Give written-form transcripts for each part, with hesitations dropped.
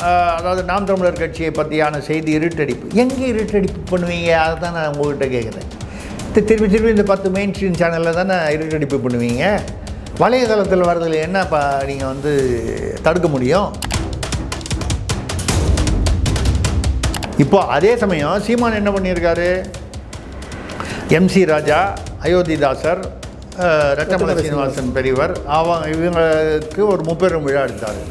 அதாவது நாம் தமிழர் கட்சியை பற்றியான செய்தி இருட்டடிப்பு. எங்கே இருட்டடிப்பு பண்ணுவீங்க? அதை தான் நான் உங்கள்கிட்ட கேட்குறேன். திருப்பி இந்த 10 மெயின் ஸ்ட்ரீம் சேனலில் தானே இருட்டடிப்பு பண்ணுவீங்க. வலைதளத்தில் வர்றதில் என்னப்பா நீங்கள் வந்து தடுக்க முடியும்? இப்போ அதே சமயம் சீமான் என்ன பண்ணியிருக்காரு? MC ராஜா, அயோத்திதாசர், ரட்டமலை சீனிவாசன் பெரியவர் இவங்களுக்கு ஒரு முப்பெரும் விழா எடுத்தார்.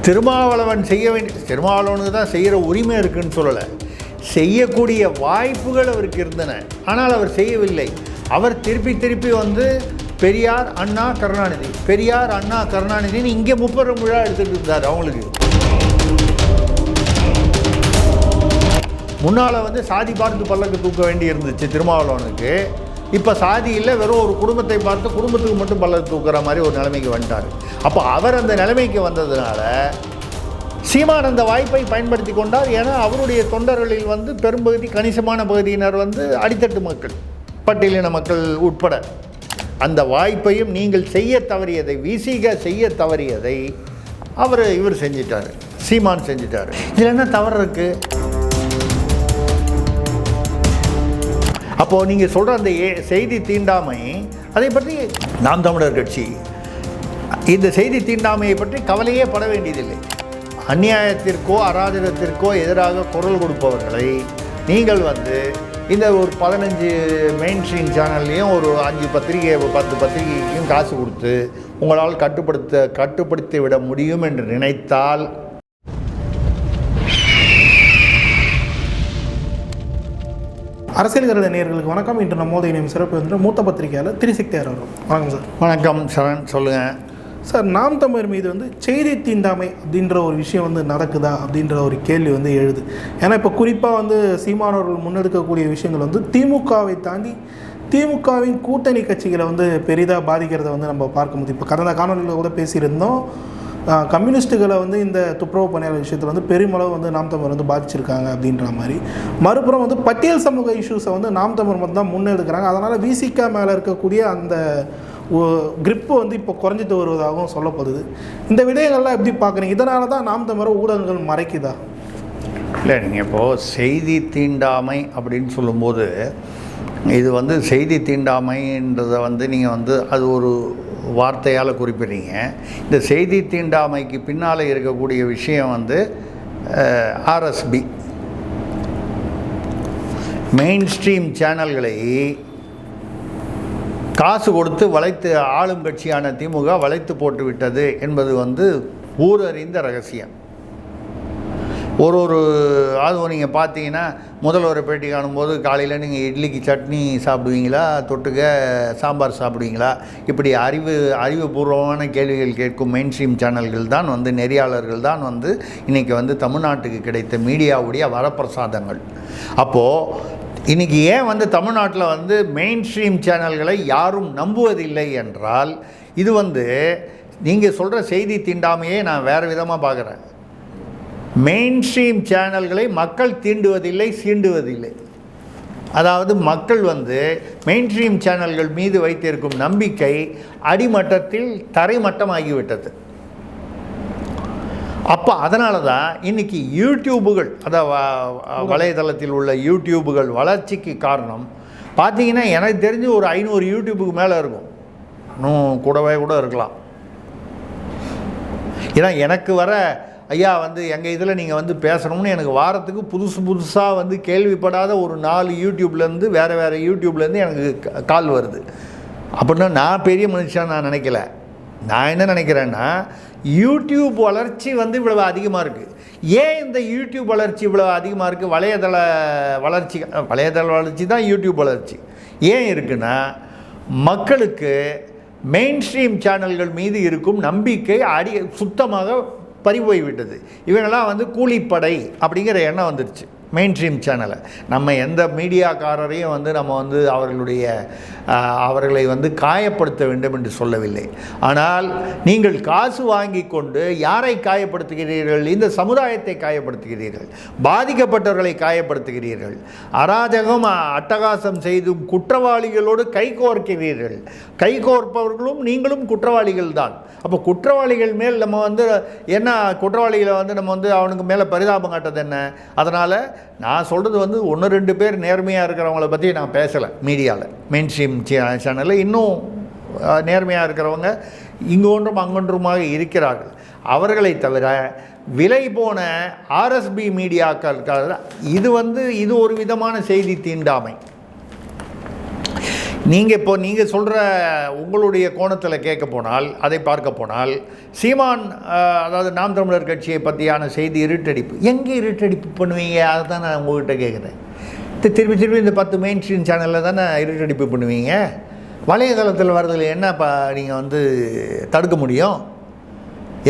திருமாவளவன் செய்ய வேண்டிய, திருமாவளவனுக்கு தான் செய்கிற உரிமை இருக்குதுன்னு சொல்லலை, செய்யக்கூடிய வாய்ப்புகள் அவருக்கு இருந்தன. ஆனால் அவர் செய்யவில்லை. அவர் திருப்பி வந்து பெரியார் அண்ணா கருணாநிதி, பெரியார் அண்ணா கருணாநிதினு இங்கே முப்பெரும் விழா எடுத்துகிட்டு இருந்தார். அவங்களுக்கு முன்னால் வந்து சாதி பார்த்து பல்லக்கு தூக்க வேண்டி இருந்துச்சு திருமாவளவனுக்கு. இப்போ சாதி இல்லை, வெறும் ஒரு குடும்பத்தை பார்த்து குடும்பத்துக்கு மட்டும் பல்லக்கு தூக்குற மாதிரி ஒரு நிலைமைக்கு வந்துட்டார். அப்போ அவர் அந்த நிலைமைக்கு வந்ததுனால சீமான் அந்த வாய்ப்பை பயன்படுத்தி கொண்டார். ஏன்னா அவருடைய தொண்டர்களில் வந்து பெரும்பகுதி, கணிசமான பகுதியினர் வந்து அடித்தட்டு மக்கள், பட்டியலின மக்கள் உட்பட. அந்த வாய்ப்பையும் நீங்கள் செய்ய தவறியதை, விசிக செய்ய தவறியதை இவர் செஞ்சிட்டார், சீமான் செஞ்சிட்டார். இதில் என்ன தவறு இருக்குது? அப்போது நீங்கள் சொல்கிற அந்த செய்தி தீண்டாமை, அதை பற்றி நாம் தமிழர் கட்சி இந்த செய்தி தீண்டாமையை பற்றி கவலையே பட வேண்டியதில்லை. அநியாயத்திற்கோ அராஜகத்திற்கோ எதிராக குரல் கொடுப்பவர்களை நீங்கள் வந்து இந்த ஒரு 15 மெயின் ஸ்ட்ரீம் சேனல்லையும் ஒரு 5 பத்திரிகை 10 பத்திரிகைக்கும் காசு கொடுத்து உங்களால் கட்டுப்படுத்தி விட முடியும் என்று நினைத்தால், அரசியல் கருத நேயர்களுக்கு வணக்கம். இன்று நம்மோது இணையும் சிறப்பு வந்து மூத்த பத்திரிகையாளர் திரிசக்தியார் அவர்கள். வணக்கம் சார். வணக்கம் சரண், சொல்லுங்கள் சார். நாம் தமிழர் மீது வந்து செய்தி தீண்டாமை அப்படின்ற ஒரு விஷயம் வந்து நடக்குதா அப்படின்ற ஒரு கேள்வி வந்து எழுது. ஏன்னா இப்போ குறிப்பாக வந்து சீமானவர்கள் முன்னெடுக்கக்கூடிய விஷயங்கள் வந்து திமுகவை தாண்டி திமுகவின் கூட்டணி கட்சிகளை வந்து பெரிதாக பாதிக்கிறத வந்து நம்ம பார்க்க முடியும். இப்போ கடந்த காணொலியில் கூட பேசியிருந்தோம், கம்யூனிஸ்ட்டுகளை வந்து இந்த துப்புரவு பணியாளர் விஷயத்தில் வந்து பெருமளவு வந்து நாம் தமிழர் வந்து பாதிச்சிருக்காங்க அப்படின்ற மாதிரி. மறுபுறம் வந்து பட்டியல் சமூக இஷ்யூஸை வந்து நாம் தமிழர் மட்டும் தான் முன்னெடுக்கிறாங்க. அதனால் விசிகா மேலே இருக்கக்கூடிய அந்த கிரிப்பு வந்து இப்போ குறைஞ்சிட்டு வருவதாகவும் சொல்லப்படுது. இந்த விடயங்கள்லாம் எப்படி பார்க்குறீங்க? இதனால தான் நாம் தமிழர் ஊடகங்கள் மறைக்குதா? இல்லை, நீங்கள் இப்போது செய்தி தீண்டாமை அப்படின்னு சொல்லும்போது, இது வந்து செய்தி தீண்டாமைன்றதை வந்து நீங்கள் வந்து அது ஒரு வார்த்தையால் குறிப்பிடுறீங்க. இந்த செய்தி தீண்டாமைக்கு பின்னால் இருக்கக்கூடிய விஷயம் வந்து RSB மெயின் ஸ்ட்ரீம் சேனல்களை காசு கொடுத்து வளைத்து ஆளும் கட்சியான திமுக வளைத்து போட்டு விட்டது என்பது வந்து ஊரறிந்த ரகசியம். அதுவும் நீங்கள் பார்த்தீங்கன்னா முதல்வரை பேட்டி காணும்போது காலையில் நீங்கள் இட்லிக்கு சட்னி சாப்பிடுவீங்களா, தொட்டுக்க சாம்பார் சாப்பிடுவீங்களா, இப்படி அறிவுபூர்வமான கேள்விகள் கேட்கும் மெயின் ஸ்ட்ரீம் சேனல்கள் தான் வந்து, நெறியாளர்கள் தான் வந்து இன்றைக்கி வந்து தமிழ்நாட்டுக்கு கிடைத்த மீடியாவுடைய வரப்பிரசாதங்கள். அப்போது இன்றைக்கி ஏன் வந்து தமிழ்நாட்டில் வந்து மெயின் ஸ்ட்ரீம் சேனல்களை யாரும் நம்புவதில்லை என்றால், இது வந்து நீங்கள் சொல்கிற செய்தி தீண்டாமையே நான் வேறு விதமாக பார்க்குறேன். மெயின் ஸ்ட்ரீம் சேனல்களை மக்கள் தீண்டுவதில்லை, சீண்டுவதில்லை. அதாவது மக்கள் வந்து மெயின் ஸ்ட்ரீம் சேனல்கள் மீது வைத்திருக்கும் நம்பிக்கை அடிமட்டத்தில் தரைமட்டமாகிவிட்டது. அப்போ அதனால தான் இன்றைக்கி யூடியூபுகள், அதாவது வலைதளத்தில் உள்ள யூடியூபுகள் வளர்ச்சிக்கு காரணம் பார்த்தீங்கன்னா, எனக்கு தெரிஞ்சு ஒரு 500 யூடியூபுக்கு மேலே இருக்கும், இன்னும் கூடவே கூட இருக்கலாம். ஏன்னா எனக்கு வர ஐயா வந்து எங்கள் இதில் நீங்கள் வந்து பேசணும்னு எனக்கு வாரத்துக்கு புதுசாக வந்து கேள்விப்படாத ஒரு 4 யூடியூப்லேருந்து வேறு யூடியூப்லேருந்து எனக்கு கால் வருது. அப்படின்னா நான் பெரிய மனுஷன் நான் நினைக்கல. நான் என்ன நினைக்கிறேன்னா, யூடியூப் வளர்ச்சி வந்து இவ்வளவு அதிகமாக இருக்குது. ஏன் இந்த யூடியூப் வளர்ச்சி இவ்வளோ அதிகமாக இருக்குது? வலைதள வளர்ச்சி தான் யூடியூப் வளர்ச்சி ஏன் இருக்குன்னா, மக்களுக்கு மெயின் ஸ்ட்ரீம் சேனல்கள் மீது இருக்கும் நம்பிக்கை சுத்தமாக பறிபோய் விட்டது. இவங்கெல்லாம் வந்து கூலிப்படை அப்படிங்கிற எண்ணம் வந்துடுச்சு. மெயின் ஸ்ட்ரீம் சேனலை. நம்ம எந்த மீடியாக்காரரையும் வந்து நம்ம வந்து அவர்களை வந்து காயப்படுத்த வேண்டும் என்று சொல்லவில்லை. ஆனால் நீங்கள் காசு வாங்கி கொண்டு யாரை காயப்படுத்துகிறீர்கள்? இந்த சமுதாயத்தை காயப்படுத்துகிறீர்கள், பாதிக்கப்பட்டவர்களை காயப்படுத்துகிறீர்கள், அராஜகம் அட்டகாசம் செய்தும் குற்றவாளிகளோடு கைகோர்க்கிறீர்கள். கைகோர்ப்பவர்களும் நீங்களும் குற்றவாளிகள் தான். அப்போ குற்றவாளிகள் மேல் நம்ம வந்து என்ன, குற்றவாளிகளை வந்து நம்ம வந்து அவனுக்கு மேலே பரிதாபம் காட்டுறது என்ன? அதனால் நான் சொல்கிறது வந்து 1-2 பேர் நேர்மையாக இருக்கிறவங்கள பற்றி நான் பேசலை. மீடியாவில் மெயின் ஸ்ட்ரீம் சேனலில் இன்னும் நேர்மையாக இருக்கிறவங்க இங்கொன்றும் அங்கொன்றுமாக இருக்கிறார்கள். அவர்களை தவிர விலை போன ஆர்எஸ்பி மீடியாக்கள் இது ஒரு விதமான செய்தி தீண்டாமை. நீங்கள் சொல்கிற உங்களுடைய கோணத்தில் கேட்க போனால், அதை பார்க்க போனால், சீமான் அதாவது நாம் தமிழர் கட்சியை பற்றியான செய்தி இருட்டடிப்பு. எங்கே இருட்டடிப்பு பண்ணுவீங்க? அதை தான் நான் உங்கள்கிட்ட கேட்குறேன். திருப்பி இந்த 10 மெயின் ஸ்ட்ரீம் சேனலில் தானே இருட்டடிப்பு பண்ணுவீங்க. வலைதளத்தில் வர்றதில் என்ன நீங்கள் வந்து தடுக்க முடியும்?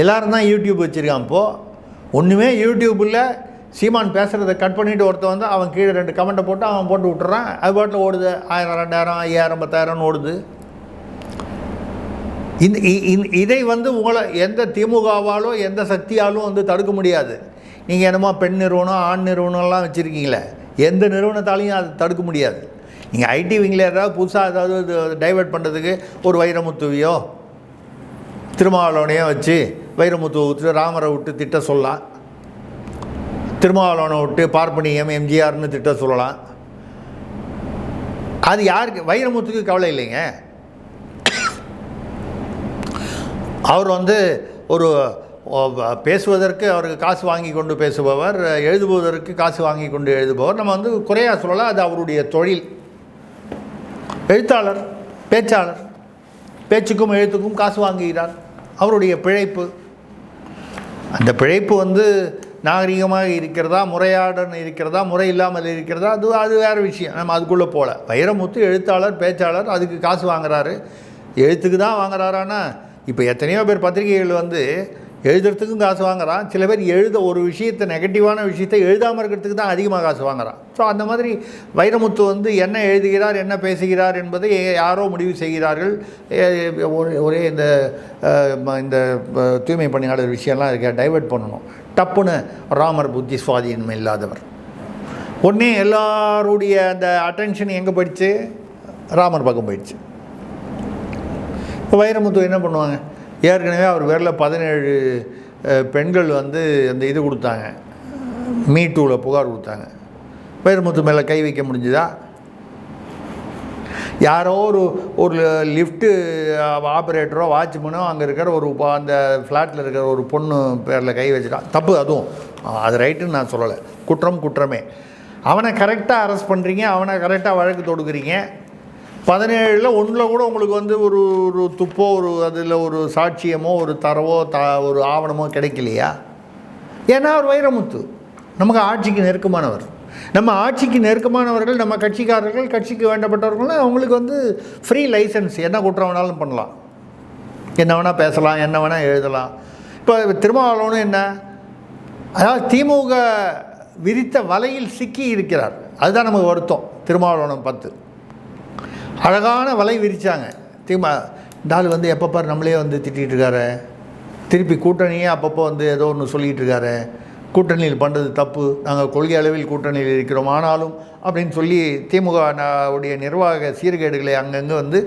எல்லோரும் தான் யூடியூப் வச்சுருக்கான். இப்போது ஒன்றுமே யூடியூப்பில் சீமான் பேசுகிறத கட் பண்ணிவிட்டு ஒருத்தன் வந்து அவன் கீழே 2 கமெண்ட்டை போட்டு அவன் போட்டு விட்டுறான். அது பாட்டில் ஓடுது. 1000, 2000, 5000, 10,000 ஓடுது. இதை வந்து உங்களை எந்த திமுகவாலோ எந்த சக்தியாலும் வந்து தடுக்க முடியாது. நீங்கள் என்னமோ பெண் நிறுவனம், ஆண் நிறுவனம்லாம் வச்சுருக்கீங்களே, எந்த நிறுவனத்தாலையும் அதை தடுக்க முடியாது. நீங்கள் ஐடி விங்கில் ஏதாவது புதுசாக ஏதாவது டைவெர்ட் பண்ணுறதுக்கு ஒரு வைரமுத்துவையோ திருமாவளவனையோ வச்சு வைரமுத்துவை விட்டு ராமரை விட்டு திட்ட சொல்லலாம். திருமாவளவனை விட்டு பார்ப்பனியம் எம்ஜிஆர்னு திட்ட சொல்லலாம். அது யாருக்கு? வைரமுத்துக்கு கவலை இல்லைங்க. அவர் வந்து ஒரு பேசுவதற்கு அவருக்கு காசு வாங்கி கொண்டு பேசுபவர், எழுதுவதற்கு காசு வாங்கி கொண்டு எழுதுபவர். நம்ம வந்து குறையாக சொல்லலாம். அது அவருடைய தொழில். எழுத்தாளர், பேச்சாளர், பேச்சுக்கும் எழுத்துக்கும் காசு வாங்குகிறார். அவருடைய பிழைப்பு. அந்த பிழைப்பு வந்து நாகரிகமாக இருக்கிறதா, முறையாடன் இருக்கிறதா, முறை இல்லாமல் இருக்கிறதா, அது வேறு விஷயம். நம்ம அதுக்குள்ளே போகல. வைரமுத்து எழுத்தாளர், பேச்சாளர், அதுக்கு காசு வாங்குறாரு. எழுத்துக்கு தான் வாங்குறாரான்னா, இப்போ எத்தனையோ பேர் பத்திரிகைகள் வந்து எழுதுறதுக்கும் காசு வாங்குறான். சில பேர் ஒரு விஷயத்தை, நெகட்டிவான விஷயத்தை எழுதாமல் இருக்கிறதுக்கு தான் அதிகமாக காசு வாங்குறான். ஸோ அந்த மாதிரி வைரமுத்து வந்து என்ன எழுதுகிறார், என்ன பேசுகிறார் என்பதை யாரோ முடிவு செய்கிறார்கள். ஒரே இந்த தூய்மை பணியாளர் விஷயம்லாம் இருக்க டைவெர்ட் பண்ணணும். டப்புன்னு ராமர் புத்தி சுவாதீனம் இல்லாதவர். உடனே எல்லாருடைய அந்த அட்டென்ஷன் எங்கே போயிடுச்சு? ராமர் பக்கம் போயிடுச்சு. இப்போ வைரமுத்து என்ன பண்ணுவாங்க? ஏற்கனவே அவர் பேரில் 17 பெண்கள் வந்து அந்த இது கொடுத்தாங்க, மீட்டூவில் புகார் கொடுத்தாங்க. வைரமுத்து மேலே கை வைக்க முடிஞ்சுதா? யாரோ ஒரு லிஃப்ட்டு ஆப்ரேட்டரோ வாட்ச்மேனோ அங்கே இருக்கிற அந்த ஃப்ளாட்டில் இருக்கிற ஒரு பொண்ணு பேரில் கை வச்சுட்டான். தப்பு. அதுவும் அது ரைட்டுன்னு நான் சொல்லலை. குற்றமே. அவனை கரெக்டாக அரெஸ்ட் பண்ணுறீங்க, அவனை கரெக்டாக வழக்கு தொடுக்குறீங்க. 17ல் 1 கூட உங்களுக்கு வந்து ஒரு துப்போ அதில் ஒரு சாட்சியமோ ஒரு தரவோ ஒரு ஆவணமோ கிடைக்கலையா? ஏன்னா அவர் வைரமுத்து நமக்கு ஆட்சிக்கு நெருக்கமானவர். நம்ம ஆட்சிக்கு நெருக்கமானவர்கள், நம்ம கட்சிக்காரர்கள், கட்சிக்கு வேண்டப்பட்டவர்கள், அவங்களுக்கு வந்து ஃப்ரீ லைசன்ஸ். என்ன குற்றம் வேணாலும் பண்ணலாம், என்ன வேணால் பேசலாம், என்ன வேணால் எழுதலாம். இப்போ திருமாவளவனும் என்ன, அதாவது திமுக விரித்த வலையில் சிக்கி இருக்கிறார். அதுதான் நமக்கு வருத்தம். திருமாவளவனும் 10 அழகான வலை விரித்தாங்க. இந்த ஆள் வந்து எப்பப்போ நம்மளே வந்து திட்டிகிட்டு இருக்காரு, திருப்பி கூட்டணியே அப்பப்போ வந்து ஏதோ ஒன்று சொல்லிகிட்டு இருக்காரு, கூட்டணியில் பண்ணுறது தப்பு, நாங்கள் கொள்கை அளவில் கூட்டணியில் இருக்கிறோம் ஆனாலும் அப்படின்னு சொல்லி திமுக உடைய நிர்வாக சீர்கேடுகளை அங்கங்கே வந்து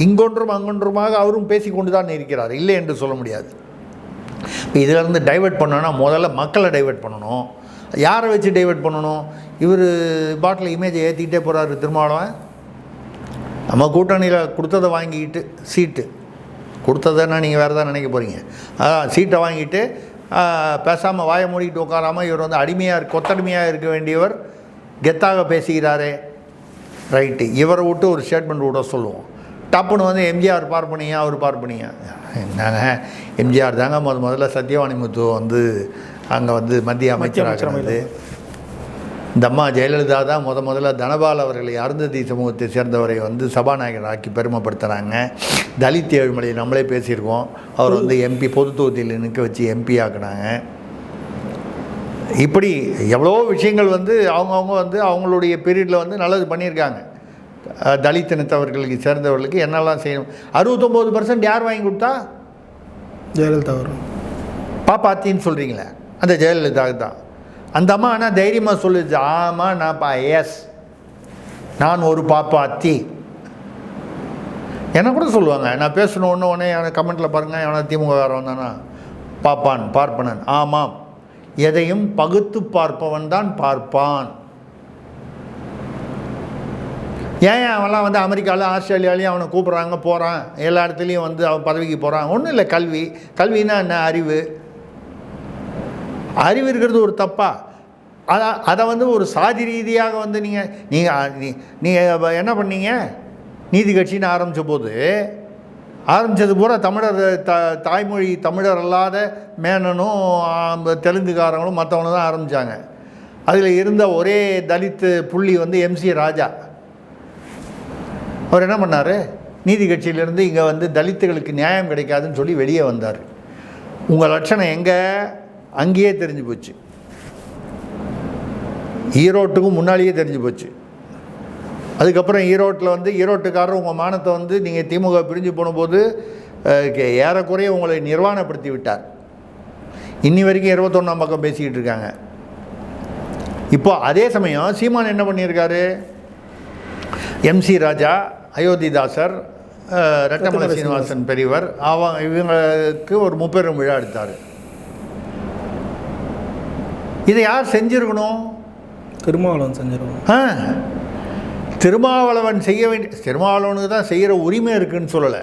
இங்கொன்றும் அங்கொன்றுமாக அவரும் பேசிக்கொண்டு தான் இருக்கிறார், இல்லை என்று சொல்ல முடியாது. இப்போ இதிலேருந்து டைவெர்ட் பண்ணோன்னா முதல்ல மக்களை டைவெர்ட் பண்ணணும். யாரை வச்சு டைவெர்ட் பண்ணணும்? இவர் பாட்டில் இமேஜை ஏற்றிக்கிட்டே போகிறாரு திருமாவளவன். நம்ம கூட்டணியில் கொடுத்ததை வாங்கிக்கிட்டு, சீட்டு கொடுத்ததுன்னா நீங்கள் வேறு தான் நினைக்க போகிறீங்க. சீட்டை வாங்கிட்டு பேசாமல் வாயை மூடிக்கிட்டு உட்காராமல் இவர் வந்து கொத்தடிமையாக இருக்க வேண்டியவர் கெத்தாக பேசுகிறாரே, ரைட்டு. இவரை விட்டு ஒரு ஸ்டேட்மெண்ட் விட சொல்லுவோம். டப்புன்னு வந்து எம்ஜிஆர் பார்ப்பனியா, அவர் பார்ப்பனியா? என்னங்க, எம்ஜிஆர் தாங்க முதல்ல சத்யவாணிமுத்து வந்து அங்கே வந்து மத்திய அமைச்சராக. இந்த அம்மா ஜெயலலிதா தான் முதல்ல தனபால் அவர்களை அருந்ததி சமூகத்தை சேர்ந்தவரை வந்து சபாநாயகர் ஆக்கி பெருமைப்படுத்துகிறாங்க. தலித் ஏழுமலை நம்மளே பேசியிருக்கோம். அவர் வந்து எம்பி பொது தொகுதியில் நிற்க வச்சு எம்பி ஆக்குனாங்க. இப்படி எவ்வளோ விஷயங்கள் வந்து அவங்கவுங்க வந்து அவங்களுடைய பீரியடில் வந்து நல்லது பண்ணியிருக்காங்க. தலித் இனத்தவர்களுக்கு சேர்ந்தவர்களுக்கு என்னெல்லாம் செய்யணும். 69% யார் வாங்கி கொடுத்தா? ஜெயலலிதா வரும். பாப்பாத்தின்னு சொல்கிறீங்களே, அந்த ஜெயலலிதா தான். அந்த அம்மா ஆனால் தைரியமாக சொல்லுச்சு, ஆமாம் நான் ஒரு பாப்பாத்தி. என்ன கூட சொல்லுவாங்க, நான் பேசணும் ஒன்று எனக்கு கமெண்ட்டில் பாருங்கள், எவனா திமுககாரன் வந்தானா பாப்பான் பார்ப்பனன். ஆமாம், எதையும் பகுத்து பார்ப்பவன் தான் பார்ப்பான். ஏன் அவன்லாம் வந்து அமெரிக்காவில் ஆஸ்திரேலியாவிலையும் அவனை கூப்பிட்றாங்க, போகிறான், எல்லா இடத்துலையும் வந்து அவன் பதவிக்கு போகிறான். ஒன்றும் இல்லை, கல்வின்னா என்ன? அறிவு இருக்கிறது ஒரு தப்பா? அதை வந்து ஒரு சாதி ரீதியாக வந்து நீங்கள் என்ன பண்ணீங்க? நீதி கட்சின்னு ஆரம்பித்தது பூரா தமிழர் தாய்மொழி தமிழர் அல்லாத மேனனும் தெலுங்குக்காரங்களும் மற்றவங்களும் தான் ஆரம்பித்தாங்க. அதில் இருந்த ஒரே தலித்து புள்ளி வந்து MC ராஜா. அவர் என்ன பண்ணார்? நீதி கட்சியிலேருந்து இங்கே வந்து தலித்துகளுக்கு நியாயம் கிடைக்காதுன்னு சொல்லி வெளியே வந்தார். உங்கள் லட்சணம் எங்கே? அங்கேயே தெரிஞ்சு போச்சு. ஈரோட்டுக்கும் முன்னாலேயே தெரிஞ்சு போச்சு. அதுக்கப்புறம் ஈரோட்டில் வந்து ஈரோட்டுக்காரர் உங்கள் மானத்தை வந்து நீங்கள் திமுக பிரிஞ்சு போனபோது ஏறக்குறைய உங்களை நிர்வாணப்படுத்தி விட்டார். இன்னி வரைக்கும் 21ஆம் பக்கம் பேசிக்கிட்டு இருக்காங்க. இப்போ அதே சமயம் சீமான் என்ன பண்ணியிருக்காரு? MC ராஜா, அயோத்திதாசர், ரெட்டமலை சீனிவாசன் பெரியவர், இவங்களுக்கு ஒரு முப்பெரும் விழா எடுத்தார். இதை யார் செஞ்சுருக்கணும்? திருமாவளவன் செஞ்சிருக்கணும். திருமாவளவன் செய்ய திருமாவளவனுக்கு தான் செய்கிற உரிமை இருக்குதுன்னு சொல்லலை,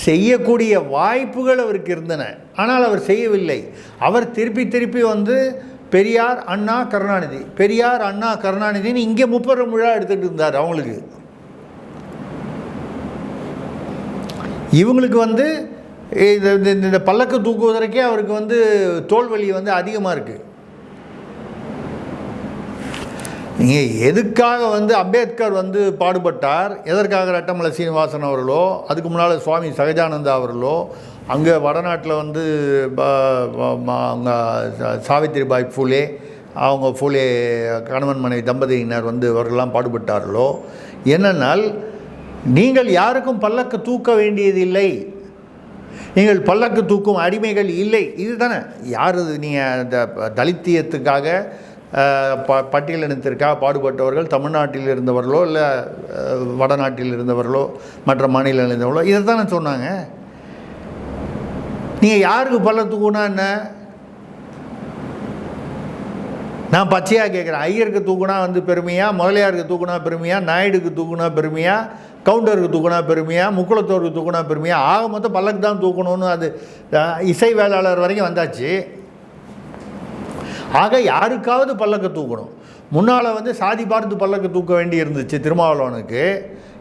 செய்யக்கூடிய வாய்ப்புகள் அவருக்கு இருந்தன. ஆனால் அவர் செய்யவில்லை. அவர் திருப்பி வந்து பெரியார் அண்ணா கருணாநிதின்னு இங்கே முப்பெரும் விழா எடுத்துகிட்டு இருந்தார். அவங்களுக்கு இவங்களுக்கு வந்து இந்த பல்லக்கு தூக்குவதற்கே அவருக்கு வந்து தோல்வலி வந்து அதிகமாக இருக்குது. நீங்கள் எதுக்காக வந்து அம்பேத்கர் வந்து பாடுபட்டார்? எதற்காக ரெட்டமலை சீனிவாசன் அவர்களோ, அதுக்கு முன்னால் சுவாமி சகஜானந்தா அவர்களோ, அங்கே வடநாட்டில் வந்து அவங்க சாவித்திரிபாய் பூலே, அவங்க பூலே கணவன் மனைவி தம்பதியினர் வந்து அவர்களெல்லாம் பாடுபட்டார்களோ, என்னென்னால் நீங்கள் யாருக்கும் பல்லக்கு தூக்க வேண்டியதில்லை, நீங்கள் பல்லக்கு தூக்கும் அடிமைகள் இல்லை. இது தானே. யார் நீங்கள் இந்த தலித்தியத்துக்காக பட்டியலினத்திற்காக பாடுபட்டவர்கள் தமிழ்நாட்டில் இருந்தவர்களோ இல்லை வடநாட்டில் இருந்தவர்களோ மற்ற மாநிலங்களில் இருந்தவர்களோ இதை தானே சொன்னாங்க. நீங்கள் யாருக்கு பல்ல தூக்குனா என்ன? நான் பச்சையாக கேட்குறேன். ஐயருக்கு தூக்குனா வந்து பெருமையா, முதலியாருக்கு தூக்குனா பெருமையா, நாயுடுக்கு தூக்குனா பெருமையா, கவுண்டருக்கு தூக்குனா பெருமையா, முக்குளத்தோருக்கு தூக்குனா பெருமையா? ஆக மொத்தம் பல்லக்கு தான் தூக்கணும்னு அது இசை வேளாளர் வரைக்கும் வந்தாச்சு. ஆக யாருக்காவது பல்லக்கு தூக்கணும். முன்னால் வந்து சாதி பார்த்து பல்லக்கு தூக்க வேண்டி இருந்துச்சு திருமாவளவனுக்கு.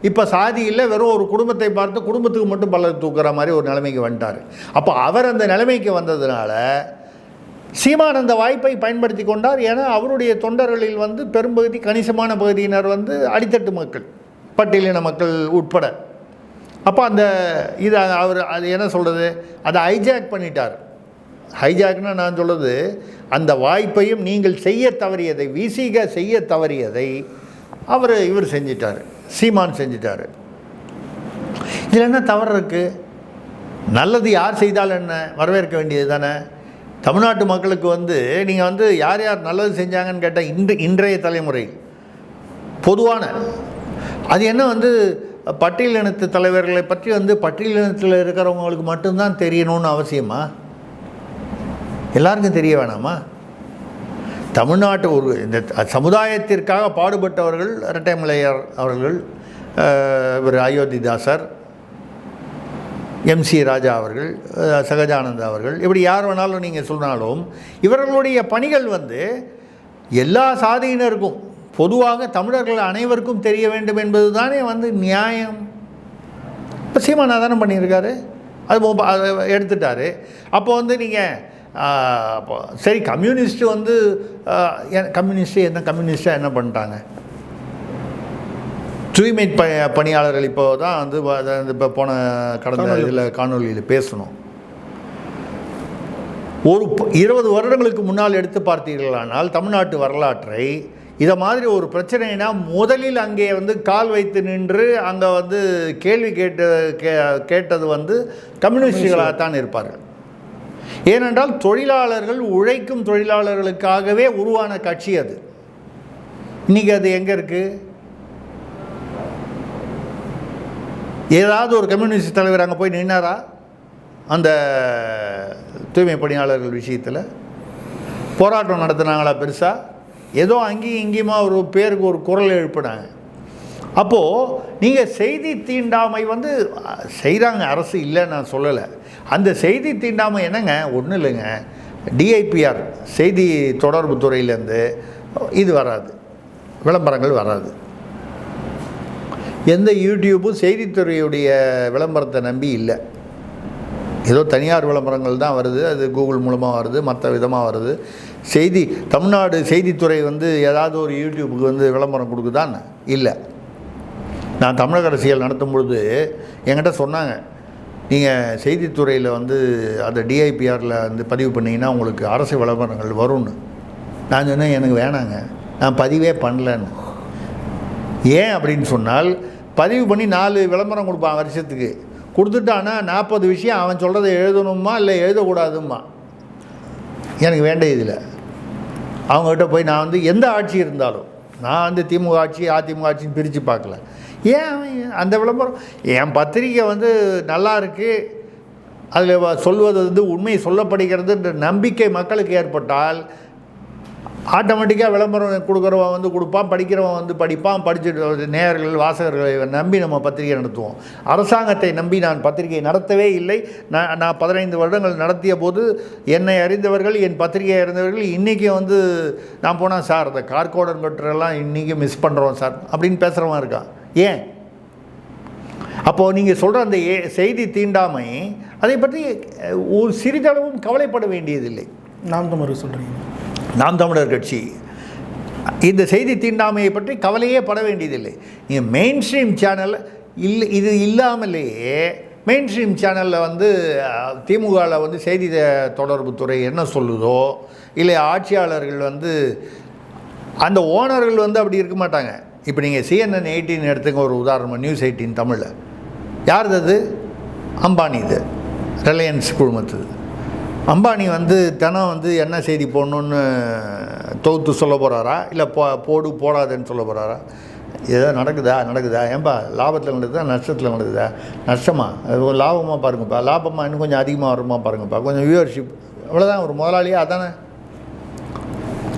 இப்போ சாதி இல்லை, வெறும் ஒரு குடும்பத்தை பார்த்து குடும்பத்துக்கு மட்டும் பல்லக்கு தூக்குற மாதிரி ஒரு நிலைமைக்கு வந்துட்டார். அப்போ அவர் அந்த நிலைமைக்கு வந்ததுனால சீமான் அந்த வாய்ப்பை பயன்படுத்தி கொண்டார். ஏன்னா அவருடைய தொண்டர்களில் வந்து பெரும்பகுதி கணிசமான பகுதியினர் வந்து அடித்தட்டு மக்கள், பட்டியலின மக்கள் உட்பட. அப்போ அந்த இது அவர் அது என்ன சொல்கிறது, அதை ஹைஜாக் பண்ணிட்டார். ஹைஜாக்னா நான் சொல்கிறது, அந்த வாய்ப்பையும் நீங்கள் செய்ய தவறியதை, விசிக செய்ய தவறியதை இவர் செஞ்சிட்டார், சீமான் செஞ்சிட்டார். இதில் என்ன தவறு இருக்குது? நல்லது யார் செய்தால் என்ன, வரவேற்க வேண்டியது தானே. தமிழ்நாட்டு மக்களுக்கு வந்து நீங்கள் வந்து யார் யார் நல்லது செஞ்சாங்கன்னு கேட்டால் இன்றைய தலைமுறை பொதுவான அது என்ன வந்து பட்டியலினத்து தலைவர்களை பற்றி வந்து பட்டியலினத்தில் இருக்கிறவங்களுக்கு மட்டும்தான் தெரியணும்னு அவசியமா? எல்லாருக்கும் தெரிய வேணாமா? தமிழ்நாட்டு ஒரு இந்த சமுதாயத்திற்காக பாடுபட்டவர்கள் ரெட்டைமலையார் அவர்கள், இவர் அயோத்திதாசர், MC ராஜா அவர்கள், சகஜானந்தா அவர்கள், இப்படி யார் வேணாலும் நீங்கள் சொன்னாலும் இவர்களுடைய பணிகள் வந்து எல்லா சாதியினருக்கும் பொதுவாக தமிழர்கள் அனைவருக்கும் தெரிய வேண்டும் என்பது தானே வந்து நியாயம். இப்போ சீமானா தானே பண்ணியிருக்காரு, அது எடுத்துட்டார். அப்போ வந்து நீங்கள் சரி கம்யூனிஸ்ட்டு வந்து கம்யூனிஸ்டாக என்ன பண்ணிட்டாங்க? தூய்மை பணியாளர்கள் இப்போ தான் வந்து இப்போ கடந்த இதில் காணொலியில் பேசணும். ஒரு 20 வருடங்களுக்கு முன்னால் எடுத்து பார்த்தீர்களானால் தமிழ்நாட்டு வரலாற்றை இதை மாதிரி ஒரு பிரச்சனைனா முதலில் அங்கே வந்து கால் வைத்து நின்று அங்கே வந்து கேள்வி கேட்டது வந்து கம்யூனிஸ்டுகளாகத்தான் இருப்பார்கள். ஏனென்றால் தொழிலாளர்கள், உழைக்கும் தொழிலாளர்களுக்காகவே உருவான கட்சி அது. இன்றைக்கி அது எங்கே இருக்குது? ஏதாவது ஒரு கம்யூனிஸ்ட் தலைவர் அங்கே போய் நின்னாரா அந்த தூய்மை பணியாளர்கள் விஷயத்தில்? போராட்டம் நடத்துனாங்களா பெருசாக? ஏதோ அங்கேயும் இங்கேயுமா ஒரு பேருக்கு ஒரு குரல் எழுப்பினாங்க. அப்போது நீங்கள் செய்தி தீண்டாமை வந்து செய்கிறாங்க, அரசு இல்லைன்னு நான் சொல்லலை. அந்த செய்தி தீண்டாமை என்னங்க? ஒன்றும் இல்லைங்க, டிஐபிஆர் செய்தி தொடர்பு துறையிலேருந்து இது வராது, விளம்பரங்கள் வராது. எந்த யூடியூப்பும் செய்தித்துறையுடைய விளம்பரத்தை நம்பி இல்லை. ஏதோ தனியார் விளம்பரங்கள் தான் வருது, அது கூகுள் மூலமாக வருது, மற்ற விதமாக வருது. தமிழ்நாடு செய்தித்துறை வந்து ஏதாவது ஒரு யூடியூப்புக்கு வந்து விளம்பரம் கொடுக்குதான்னு இல்லை. நான் தமிழக அரசியல் நடத்தும் பொழுது என்கிட்ட சொன்னாங்க, நீங்கள் செய்தித்துறையில் வந்து அந்த டிஐபிஆரில் வந்து பதிவு பண்ணிங்கன்னா உங்களுக்கு அரசு விளம்பரங்கள் வரும்னு. நான் சொன்னேன், எனக்கு வேணாங்க, நான் பதிவே பண்ணலன்னு. ஏன் அப்படின்னு சொன்னால், பதிவு பண்ணி 4 விளம்பரம் கொடுப்பான் வருஷத்துக்கு. கொடுத்துட்டானா 40 விஷயம் அவன் சொல்கிறத எழுதணுமா இல்லை எழுதக்கூடாதுமா. எனக்கு வேண்டியதில்லை. அவங்ககிட்ட போய் நான் வந்து எந்த ஆட்சி இருந்தாலும், நான் வந்து திமுக ஆட்சி அதிமுக ஆட்சின்னு பிரித்து பார்க்கல. ஏன் அந்த விளம்பரம்? என் பத்திரிக்கை வந்து நல்லா இருக்குது, அதில் சொல்வது வந்து உண்மை சொல்லப்படுகிறதுன்ற நம்பிக்கை மக்களுக்கு ஏற்பட்டால் ஆட்டோமேட்டிக்காக விளம்பரம் கொடுக்குறவன் வந்து கொடுப்பான், படிக்கிறவன் வந்து படிப்பான். படிச்சுட்டு நேயர்கள், வாசகர்களை நம்பி நம்ம பத்திரிகை நடத்துவோம். அரசாங்கத்தை நம்பி நான் பத்திரிகை நடத்தவே இல்லை. நான் 15 வருடங்கள் நடத்திய போது என்னை அறிந்தவர்கள், என் பத்திரிகை அறிந்தவர்கள் இன்றைக்கும் வந்து நான் போனால், சார் அந்த கார்கோடன் கட்டுரெல்லாம் இன்றைக்கும் மிஸ் பண்ணுறோம் சார் அப்படின்னு பேசுகிறவன் இருக்கான். ஏன்? அப்போது நீங்கள் சொல்கிற அந்த செய்தி தீண்டாமை, அதை பற்றி ஒரு சிறிதளவும் கவலைப்பட வேண்டியதில்லை. நாம் தமிழர் சொல்கிறீங்க, நாம் தமிழர் கட்சி இந்த செய்தி தீண்டாமையை பற்றி கவலையே பட வேண்டியதில்லை. நீங்கள் மெயின் ஸ்ட்ரீம் சேனல் இது இல்லாமலேயே மெயின் ஸ்ட்ரீம் சேனலில் வந்து திமுகவில் வந்து செய்தி தொடர்புத்துறை என்ன சொல்லுதோ, இல்லை ஆட்சியாளர்கள் வந்து அந்த ஓனர்கள் வந்து அப்படி இருக்க மாட்டாங்க. இப்போ நீங்கள் CNN 18 எடுத்துங்க ஒரு உதாரணமாக, நியூஸ் 18 தமிழில் யார் அது? அம்பானி, இது ரிலையன்ஸ் குழுமத்து. அம்பானி வந்து தினம் வந்து என்ன செய்தி போடணுன்னு தொகுத்து சொல்ல போகிறாரா, இல்லை போடாதுன்னு சொல்ல போகிறாரா? ஏதோ நடக்குதா? ஏன்பா லாபத்தில் நடக்குதா நஷ்டத்தில் நடக்குதா? நஷ்டமா? அது ஒரு லாபமாக பாருங்கப்பா, லாபமாக இன்னும் கொஞ்சம் அதிகமாக வருமா பாருங்கப்பா, கொஞ்சம் வியூவர்ஷிப், அவ்வளோதான். ஒரு முதலாளியாக அதானே.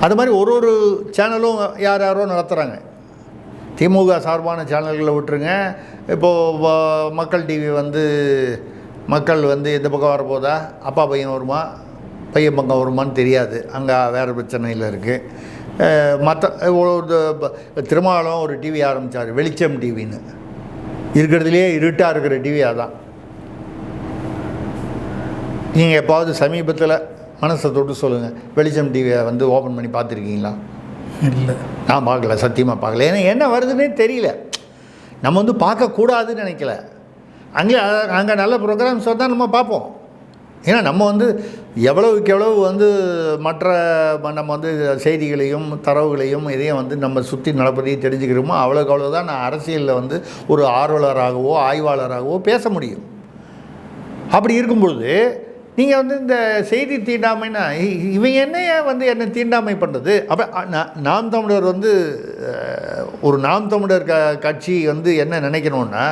அது மாதிரி ஒரு சேனலும் யாரோ நடத்துகிறாங்க. திமுக சார்பான சேனல்களை விட்டுருங்க. இப்போது மக்கள் டிவி வந்து மக்கள் வந்து எந்த பக்கம் வரப்போதா, அப்பா பையன் வருமா, பையன் பக்கம் வருமானு தெரியாது, அங்கே வேறு பிரச்சனையில் இருக்குது. மற்ற திருமாவளவன் ஒரு டிவி ஆரம்பித்தார், வெளிச்சம் டிவின்னு. இருக்கிறதுலையே இருட்டாக இருக்கிற டிவி அதான். நீங்கள் எப்பாவது சமீபத்தில் மனசை தொட்டு சொல்லுங்கள், வெளிச்சம் டிவியை வந்து ஓப்பன் பண்ணி பார்த்துருக்கீங்களா? இல்லை, நான் பார்க்கல, சத்தியமாக பார்க்கல. ஏன்னா என்ன வருதுன்னே தெரியல. நம்ம வந்து பார்க்கக்கூடாதுன்னு நினைக்கல. அங்கே நல்ல ப்ரோக்ராம்ஸ் தான் நம்ம பார்ப்போம். ஏன்னா நம்ம வந்து எவ்வளவுக்கு எவ்வளவு வந்து நம்ம வந்து செய்திகளையும் தரவுகளையும் இதையும் வந்து நம்ம சுற்றி நடப்பதையும் தெரிஞ்சுக்கிறோமோ அவ்வளோக்கு அவ்வளோதான் நான் அரசியலில் வந்து ஒரு ஆர்வலராகவோ ஆய்வாளராகவோ பேச முடியும். அப்படி இருக்கும்பொழுது நீங்கள் வந்து இந்த செய்தி தீண்டாமைன்னா இவங்க என்னை தீண்டாமை பண்ணுறது? அப்போ நாம் தமிழர் வந்து ஒரு நாம் தமிழர் கட்சி வந்து என்ன நினைக்கணும்னா,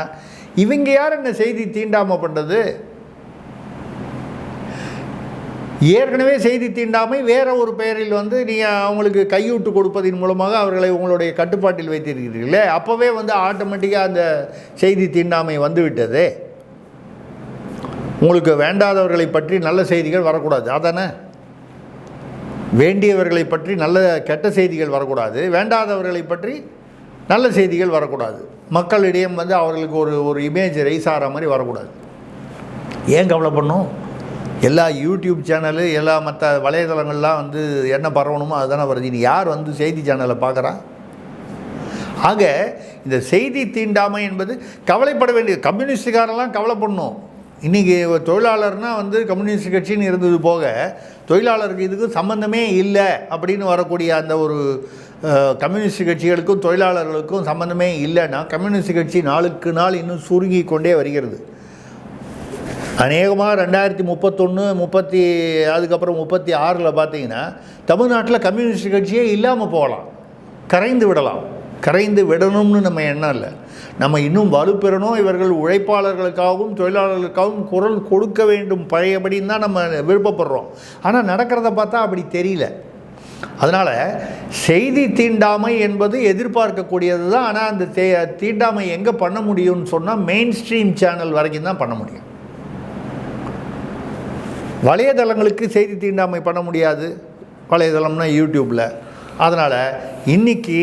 இவங்க யார் என்ன செய்தி தீண்டாமை பண்ணுறது? ஏற்கனவே செய்தி தீண்டாமை வேற ஒரு பெயரில் வந்து நீங்கள் அவங்களுக்கு கையூட்டு கொடுப்பதன் மூலமாக அவர்களை உங்களுடைய கட்டுப்பாட்டில் வைத்திருக்கிறீர்களே, அப்போவே வந்து ஆட்டோமேட்டிக்காக அந்த செய்தி தீண்டாமை வந்துவிட்டது. உங்களுக்கு வேண்டாதவர்களை பற்றி நல்ல செய்திகள் வரக்கூடாது, அதானே? வேண்டியவர்களை பற்றி நல்ல கெட்ட செய்திகள் வரக்கூடாது, வேண்டாதவர்களை பற்றி நல்ல செய்திகள் வரக்கூடாது. மக்களிடையே வந்து அவர்களுக்கு ஒரு இமேஜ் ரைஸ் ஆகிற மாதிரி வரக்கூடாது. ஏன் கவலை பண்ணும்? எல்லா யூடியூப் சேனலு, எல்லா மற்ற வலைதளங்கள்லாம் வந்து என்ன பரவணுமோ அதுதானே வருது. இனி யார் வந்து செய்தி சேனலை பார்க்குறா? ஆக இந்த செய்தி தீண்டாமை என்பது கவலைப்பட வேண்டியது. கம்யூனிஸ்டுக்காரெல்லாம் கவலை பண்ணும். இன்றைக்கி தொழிலாளர்னால் வந்து கம்யூனிஸ்ட் கட்சின்னு இருந்தது போக தொழிலாளருக்கு இதுக்கு சம்மந்தமே இல்லை அப்படின்னு வரக்கூடிய அந்த ஒரு கம்யூனிஸ்ட் கட்சிகளுக்கும் தொழிலாளர்களுக்கும் சம்மந்தமே இல்லைன்னா கம்யூனிஸ்ட் கட்சி நாளுக்கு நாள் இன்னும் சுருங்கி கொண்டே வருகிறது. அநேகமாக 2031 அதுக்கப்புறம் 36 பார்த்தீங்கன்னா தமிழ்நாட்டில் கம்யூனிஸ்ட் கட்சியே இல்லாமல் போகலாம், கரைந்து விடலாம். கரைந்து விடணும்னு நம்ம எண்ணம் இல்லை. நம்ம இன்னும் வலுப்பெறணும், இவர்கள் உழைப்பாளர்களுக்காகவும் தொழிலாளர்களுக்காகவும் குரல் கொடுக்க வேண்டும் பழையபடின்னு தான் நம்ம விருப்பப்படுறோம். ஆனால் நடக்கிறத பார்த்தா அப்படி தெரியல. அதனால் செய்தி தீண்டாமை என்பது எதிர்பார்க்கக்கூடியது தான். ஆனால் அந்த தீண்டாமை எங்கே பண்ண முடியும்னு சொன்னால் மெயின் ஸ்ட்ரீம் சேனல் வரைக்கும் தான் பண்ண முடியும். வலைதளங்களுக்கு செய்தி தீண்டாமை பண்ண முடியாது. வலைதளம்னா யூடியூப்பில். அதனால் இன்றைக்கி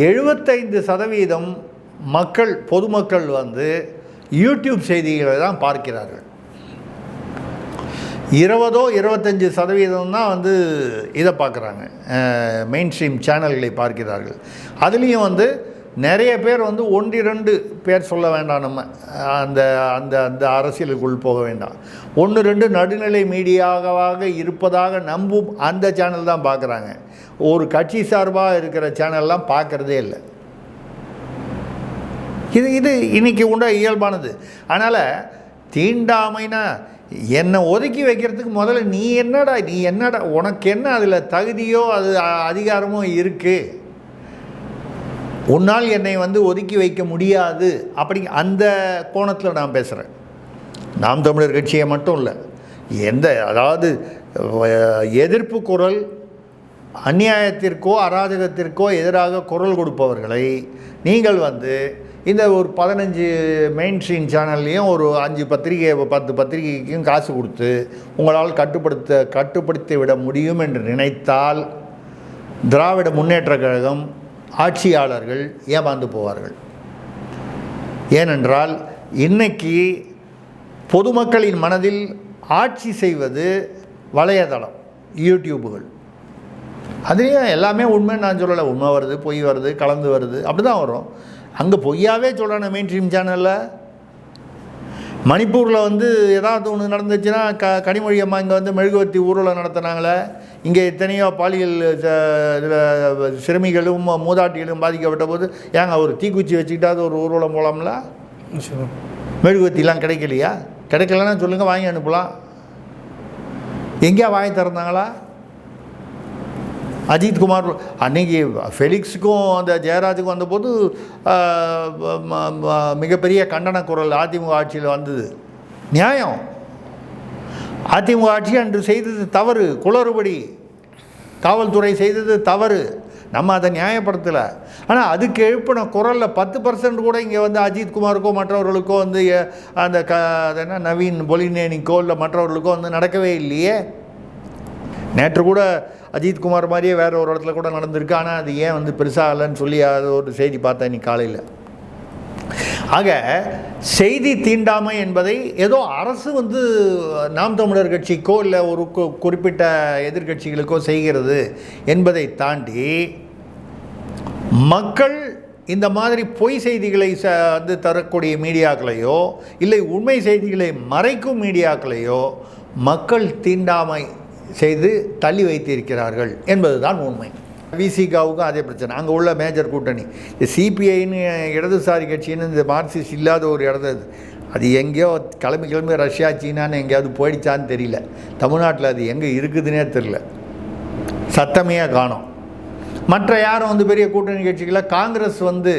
75% மக்கள் பொதுமக்கள் வந்து யூடியூப் செய்திகளை தான் பார்க்கிறார்கள். 20-25% தான் வந்து இதை பார்க்குறாங்க, மெயின் ஸ்ட்ரீம் சேனல்களை பார்க்கிறார்கள். அதுலேயும் வந்து நிறைய பேர் வந்து 1-2 பேர் சொல்ல வேண்டாம், நம்ம அந்த அந்த அந்த அரசியலுக்குள் போக வேண்டாம். 1-2 நடுநிலை மீடியாவாக இருப்பதாக நம்பும் அந்த சேனல் தான் பார்க்குறாங்க. ஒரு கட்சி சார்பாக இருக்கிற சேனல்லாம் பார்க்குறதே இல்லை. இது இன்றைக்கி உண்ட இயல்பானது. அதனால் தீண்டாமைனா என்னை ஒதுக்கி வைக்கிறதுக்கு முதல்ல நீ என்னடா உனக்கு என்ன அதில் தகுதியோ அது அதிகாரமோ இருக்குது, உன்னால் என்னை வந்து ஒதுக்கி வைக்க முடியாது அப்படி அந்த கோணத்தில் நான் பேசுகிறேன். நாம் தமிழர் கட்சியை மட்டும் இல்லை, அதாவது எதிர்ப்பு குரல், அநியாயத்திற்கோ அராஜகத்திற்கோ எதிராக குரல் கொடுப்பவர்களை நீங்கள் வந்து இந்த ஒரு 15 மெயின் ஸ்ட்ரீம் சேனல்லையும் ஒரு 5 பத்திரிகை 10 பத்திரிகைக்கும் காசு கொடுத்து உங்களால் கட்டுப்படுத்தி விட முடியும் என்று நினைத்தால் திராவிட முன்னேற்ற கழகம் ஆட்சியாளர்கள் ஏமாந்து போவார்கள். ஏனென்றால் இன்னைக்கு பொதுமக்களின் மனதில் ஆட்சி செய்வது வலைதளம், யூடியூபுகள். அதுலேயும் எல்லாமே உண்மைன்னு நான் சொல்லலை. உண்மை வருது, பொய் வருது, கலந்து வருது, அப்படி தான் வரும். அங்கே பொய்யாவே சொல்கிறான மெயின் ஸ்ட்ரீம் சேனலில். மணிப்பூரில் வந்து ஏதாவது ஒன்று நடந்துச்சுன்னா கனிமொழி அம்மா இங்கே வந்து மெழுகுவர்த்தி ஊர்வலம் நடத்தினாங்களே, இங்கே எத்தனையோ பாலியல் சிறுமிகளும் மூதாட்டிகளும் பாதிக்கப்பட்ட போது ஏங்க ஒரு தீக்குச்சி வச்சுக்கிட்டாது ஒரு ஊர்வலம் போகலாம்ல? மெழுகுவர்த்திலாம் கிடைக்கலையா? கிடைக்கலன்னா சொல்லுங்கள், வாங்கி அனுப்பலாம். எங்கேயா வாங்கி திறந்தாங்களா? அஜித்குமார் அன்றைக்கி ஃபெலிக்ஸுக்கும் அந்த ஜெயராஜுக்கும் வந்தபோது மிகப்பெரிய கண்டன குரல் அதிமுக ஆட்சியில் வந்தது. நியாயம். அதிமுக ஆட்சி அன்று செய்தது தவறு, குளறுபடி. காவல்துறை செய்தது தவறு, நம்ம அதை நியாயப்படுத்தலை. ஆனால் அதுக்கு எழுப்பின குரலில் 10% கூட இங்கே வந்து அஜித்குமாருக்கோ மற்றவர்களுக்கோ வந்து அந்த என்ன நவீன் பொலினேனிக்கோ இல்லை மற்றவர்களுக்கோ வந்து நடக்கவே இல்லையே. நேற்று கூட அஜித்குமார் மாதிரியே வேறு ஒரு இடத்துல கூட நடந்திருக்கு. ஆனால் அது ஏன் வந்து பெருசாகலன்னு சொல்லி அது ஒரு செய்தி பார்த்தேன் இன்னைக்கு காலையில். ஆக செய்தி தீண்டாமை என்பதை ஏதோ அரசு வந்து நாம் தமிழர் கட்சிக்கோ இல்லை ஒரு குறிப்பிட்ட எதிர்கட்சிகளுக்கோ செய்கிறது என்பதை தாண்டி மக்கள் இந்த மாதிரி பொய் செய்திகளை வந்து தரக்கூடிய மீடியாக்களையோ இல்லை உண்மை செய்திகளை மறைக்கும் மீடியாக்களையோ மக்கள் தீண்டாமை செய்து தள்ளி வைத்திருக்கிறார்கள் என்பதுதான் உண்மை. விசிகாவுக்கும் அதே பிரச்சனை. அங்கே உள்ள மேஜர் கூட்டணி சிபிஐன்னு இடதுசாரி கட்சின்னு இந்த மார்க்சிஸ்ட் இல்லாத ஒரு இடது அது எங்கேயோ கிளம்பி ரஷ்யா சீனான்னு எங்கேயாவது போயிடுச்சான்னு தெரியல. தமிழ்நாட்டில் அது எங்கே இருக்குதுன்னே தெரியல, சத்தமே காணோம். மற்ற யாரும் வந்து பெரிய கூட்டணி கட்சிகளை காங்கிரஸ் வந்து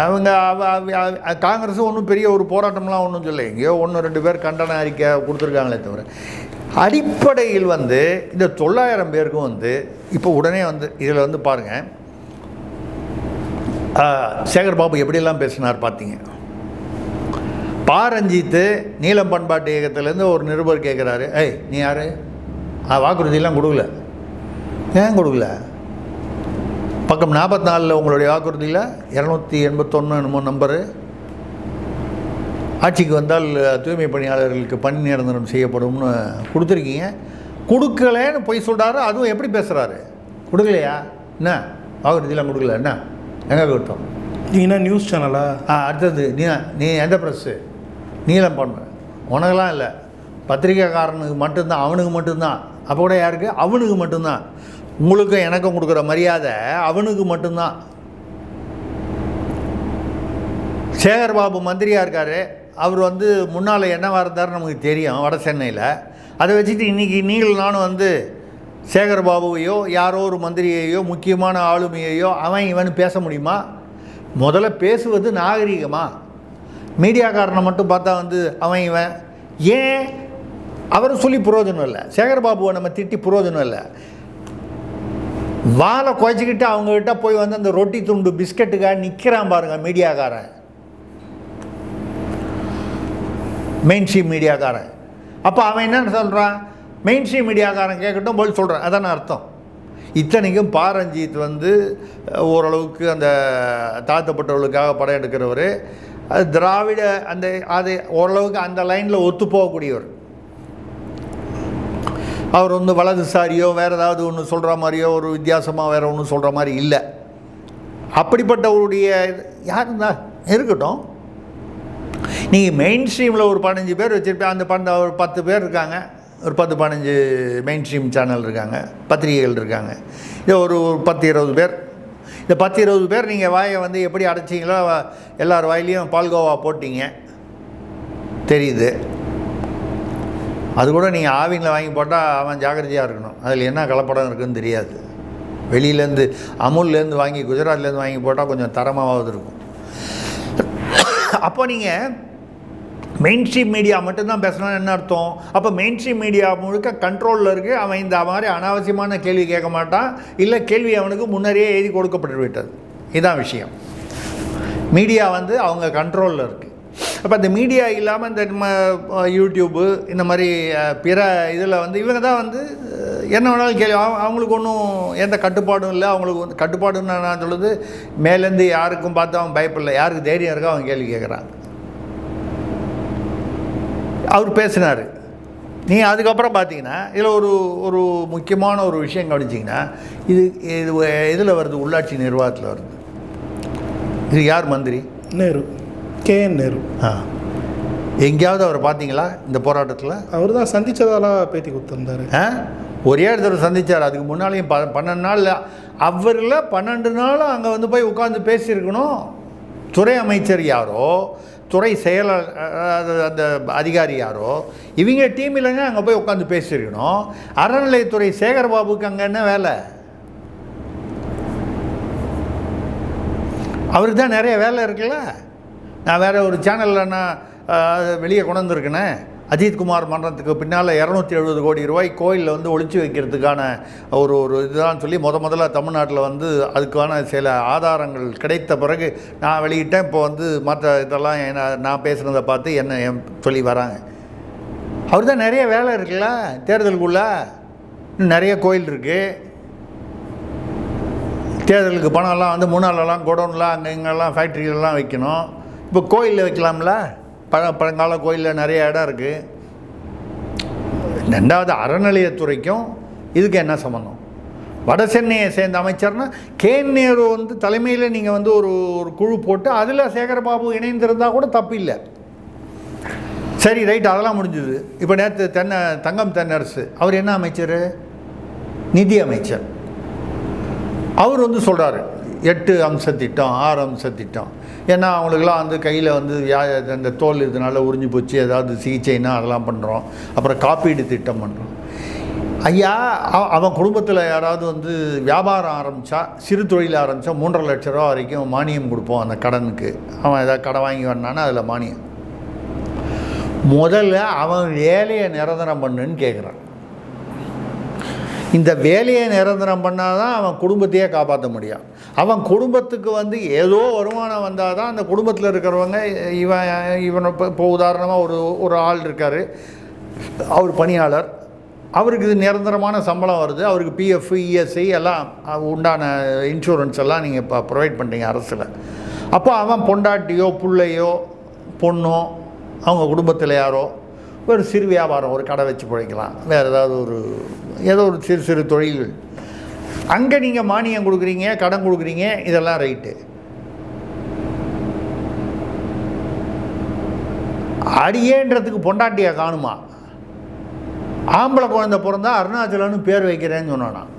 அவங்க காங்கிரஸும் ஒன்றும் பெரிய ஒரு போராட்டம்லாம் ஒன்றும் சொல்ல, எங்கேயோ 1-2 பேர் கண்டன அறிக்கை கொடுத்துருக்காங்களே தவிர அடிப்படையில் வந்து இந்த 900 பேருக்கும் வந்து இப்போ உடனே வந்து இதில் வந்து பாருங்கள், சேகர் பாபு எப்படியெல்லாம் பேசினார் பார்த்தீங்க. ரஞ்சித்து நீலம் பண்பாட்டு இயக்கத்திலேருந்து ஒரு நிருபர் கேட்குறாரு, ஏய் நீ யார்? வாக்குறுதியெல்லாம் கொடுக்கல. ஏன் கொடுக்கல? பக்கம் 44 உங்களுடைய வாக்குறுதியில் 281 என்னமோ நம்பரு, ஆட்சிக்கு வந்தால் தூய்மை பணியாளர்களுக்கு பணி நிரந்தரம் செய்யப்படும்னு கொடுத்துருக்கீங்க. கொடுக்கலன்னு பொய் சொல்கிறாரு. அதுவும் எப்படி பேசுகிறாரு? கொடுக்கலையா? என்ன வாக்குறுதியெல்லாம் கொடுக்கல? என்ன எங்கே கொடுத்தோம்? நீ என்ன நியூஸ் சேனலா? அடுத்தது நீ எந்த ப்ரெஸ்ஸு? நீலம் பண்ண உனக்கெல்லாம் இல்லை, பத்திரிக்கைக்காரனுக்கு மட்டும்தான், அவனுக்கு மட்டும்தான். அப்போ கூட யாருக்கு? அவனுக்கு மட்டும்தான். உங்களுக்கு எனக்கும் கொடுக்குற மரியாதை அவனுக்கு மட்டும்தான். சேகர்பாபு மந்திரியாக இருக்கார், அவர் வந்து முன்னால் என்னவாக இருந்தார் நமக்கு தெரியும் வட சென்னையில். அதை வச்சுட்டு இன்றைக்கி நீங்கள் நானும் வந்து சேகர்பாபுவையோ யாரோ ஒரு மந்திரியையோ முக்கியமான ஆளுமையையோ அவன் இவன் பேச முடியுமா? முதல்ல பேசுவது நாகரிகமா? மீடியாக்காரனை மட்டும் பார்த்தா வந்து அவன் இவன் ஏன்? அவரை சொல்லி புரோஜனம் இல்லை, சேகர்பாபுவை நம்ம திட்டி புரோஜனம் இல்லை. வாழை குறைச்சிக்கிட்டு அவங்கக்கிட்ட போய் வந்து அந்த ரொட்டி துண்டு பிஸ்கட்டுக்காக நிற்கிறான் பாருங்கள் மீடியாக்காரன், மெயின் ஸ்ட்ரீம் மீடியாக்காரன். அப்போ அவன் என்ன சொல்கிறான்? மெயின் ஸ்ட்ரீம் மீடியாக்காரன் கேட்கட்டும் போல் சொல்கிறான். அதான அர்த்தம். இத்தனைக்கும் பாரஞ்சித் வந்து ஓரளவுக்கு அந்த தாழ்த்தப்பட்டவர்களுக்காக படம் எடுக்கிறவர், அது திராவிட அந்த அது ஓரளவுக்கு அந்த லைனில் ஒத்து போகக்கூடியவர். அவர் வந்து வலதுசாரியோ வேறு ஏதாவது ஒன்று சொல்கிற மாதிரியோ ஒரு வித்தியாசமாக வேறு ஒன்று சொல்கிற மாதிரி இல்லை. அப்படிப்பட்டவருடைய யாருந்தா இருக்கட்டும். நீங்கள் மெயின் ஸ்ட்ரீமில் ஒரு 15 பேர் வச்சுருப்பேன், அந்த ஒரு 10 பேர் இருக்காங்க, ஒரு 10-15 மெயின் ஸ்ட்ரீம் சேனல் இருக்காங்க, பத்திரிகைகள் இருக்காங்க. இது ஒரு 10-20 பேர். இந்த 10-20 பேர் நீங்கள் வாயை வந்து எப்படி அடைச்சிங்களோ எல்லார் வாயிலையும் பால்கோவா போட்டிங்க தெரியுது. அது கூட நீங்கள் ஆவினில் வாங்கி போட்டால் அவன் ஜாக்கிரதையாக இருக்கணும், அதில் என்ன கலப்படம் இருக்குதுன்னு தெரியாது. வெளியிலேருந்து அமுல்லேருந்து வாங்கி குஜராத்லேருந்து வாங்கி போட்டால் கொஞ்சம் தரமாவது இருக்கும். அப்போ நீங்கள் மெயின் ஸ்ட்ரீம் மீடியா மட்டும்தான் பேசணும்னு என்ன அர்த்தம்? அப்போ மெயின் ஸ்ட்ரீம் மீடியா முழுக்க கண்ட்ரோலில் இருக்குது. அவன் இந்த மாதிரி அனாவசியமான கேள்வி கேட்க மாட்டான், இல்லை கேள்வி அவனுக்கு முன்னரே எழுதி கொடுக்கப்பட்டு விட்டது. இதுதான் விஷயம். மீடியா வந்து அவங்க கண்ட்ரோலில் இருக்குது. அப்போ அந்த மீடியா இல்லாமல் இந்த யூடியூப்பு இந்த மாதிரி பிற இதில் வந்து இவங்க தான் வந்து என்ன வேணாலும் கேள்வி, அவங்களுக்கு ஒன்றும் எந்த கட்டுப்பாடும் இல்லை. அவங்களுக்கு வந்து கட்டுப்பாடுன்னு நான் சொல்லுது, மேலேருந்து யாருக்கும் பார்த்து அவன் பயப்படல, யாருக்கு தைரியம் இருக்கோ அவன் கேள்வி கேட்குறான். அவர் பேசினார். நீங்கள் அதுக்கப்புறம் பார்த்தீங்கன்னா இதில் ஒரு முக்கியமான ஒரு விஷயம் கவனிச்சிங்கன்னா, இது இதில் வருது, உள்ளாட்சி நிர்வாகத்தில் வருது. இது யார் மந்திரி? நேரு, KN நேரு. எங்கேயாவது அவரை பார்த்தீங்களா இந்த போராட்டத்தில்? அவர் தான் சந்தித்ததாலாம் பேட்டி கொடுத்துருந்தாரு. ஒரே இடத்துல சந்தித்தார். அதுக்கு முன்னாலேயும் 12 நாள், அவரில் 12 நாள் அங்கே வந்து போய் உட்காந்து பேசியிருக்கணும். துறை அமைச்சர் யாரோ, துறை செயலர் அந்த அதிகாரி யாரோ, இவங்க டீம் இல்லைங்க அங்கே போய் உட்காந்து பேசியிருக்கணும். அறநிலையத்துறை சேகர்பாபுக்கு அங்கே என்ன வேலை? அவருக்கு தான் நிறைய வேலை இருக்குல்ல. நான் வேறு ஒரு சேனலில் நான் வெளியே கொண்டு வந்திருக்கேனே, அஜித்குமார் மன்றத்துக்கு பின்னால் 270 கோடி ரூபாய் கோயிலில் வந்து ஒழிச்சு வைக்கிறதுக்கான ஒரு இதுதான் சொல்லி முதல்ல தமிழ்நாட்டில் வந்து அதுக்கான சில ஆதாரங்கள் கிடைத்த பிறகு நான் வெளியிட்டேன். இப்போ வந்து மற்ற இதெல்லாம் நான் பேசுகிறத பார்த்து என்ன சொல்லி வராங்க. அவர் தான் நிறைய வேலை இருக்குல்ல தேர்தலுக்குள்ளே. இன்னும் நிறைய கோயில் இருக்குது. தேர்தலுக்கு பணம்லாம் வந்து முன்னாலெல்லாம் குடோன்லாம் அங்கே இங்கெல்லாம் ஃபேக்ட்ரிகளெலாம் வைக்கணும். இப்போ கோயிலில் வைக்கலாம்ல, பழங்கால கோயிலில் நிறைய இடம் இருக்குது. ரெண்டாவது அறநிலையத்துறைக்கும் இதுக்கு என்ன சம்பந்தம்? வட சென்னையை சேர்ந்த அமைச்சர்னா KN நேரு வந்து தலைமையில் நீங்கள் வந்து ஒரு குழு போட்டு அதில் சேகர்பாபு இணைந்திருந்தால் கூட தப்பு இல்லை. சரி, ரைட், அதெல்லாம் முடிஞ்சுது. இப்போ நேற்று தங்கம் தென்னரசு அவர் என்ன அமைச்சர்? நிதி அமைச்சர். அவர் வந்து சொல்கிறாரு 8 அம்ச திட்டம் 6 அம்ச திட்டம். ஏன்னா அவங்களுக்கெல்லாம் வந்து கையில் வந்து அந்த தோல் இதனால உறிஞ்சி போச்சு, ஏதாவது சிகிச்சைன்னா அதெல்லாம் பண்ணுறோம். அப்புறம் காப்பீடு திட்டம் பண்ணுறோம். ஐயா, அவன் குடும்பத்தில் யாராவது வந்து வியாபாரம் ஆரம்பித்தா, சிறு தொழில் ஆரம்பித்தா 3.5 லட்ச ரூபா வரைக்கும் மானியம் கொடுப்போம் அந்த கடனுக்கு. அவன் ஏதாவது கடன் வாங்கி வந்தானா அதில் மானியம். முதல்ல அவன் வேலையை நிரந்தரம் பண்ணுன்னு கேட்குறான். இந்த வேலையை நிரந்தரம் பண்ணால் தான் அவன் குடும்பத்தையே காப்பாற்ற முடியும். அவன் குடும்பத்துக்கு வந்து ஏதோ வருமானம் வந்தால் தான் அந்த குடும்பத்தில் இருக்கிறவங்க இவனை இப்போ உதாரணமாக ஒரு ஆள் இருக்கார், அவர் பணியாளர், அவருக்கு இது நிரந்தரமான சம்பளம் வருது, அவருக்கு PF ESI எல்லாம் உண்டான இன்சூரன்ஸ் எல்லாம் நீங்கள் இப்போ ப்ரொவைட் பண்ணுறீங்க அரசில். அப்போ அவன் பொண்டாட்டியோ பிள்ளையோ பொண்ணோ அவங்க குடும்பத்தில் யாரோ ஒரு சிறு வியாபாரம், ஒரு கடை வச்சு பிழைக்கலாம், வேறு ஏதாவது ஏதோ ஒரு சிறு தொழில்கள், அங்கே நீங்கள் மானியம் கொடுக்குறீங்க, கடன் கொடுக்குறீங்க, இதெல்லாம் ரைட்டு. அடியேன்றதுக்கு பொண்டாட்டியை காணுமா? ஆம்பளை குழந்தை பிறந்தா அருணாச்சலன்னு பேர் வைக்கிறேன்னு சொன்னான்.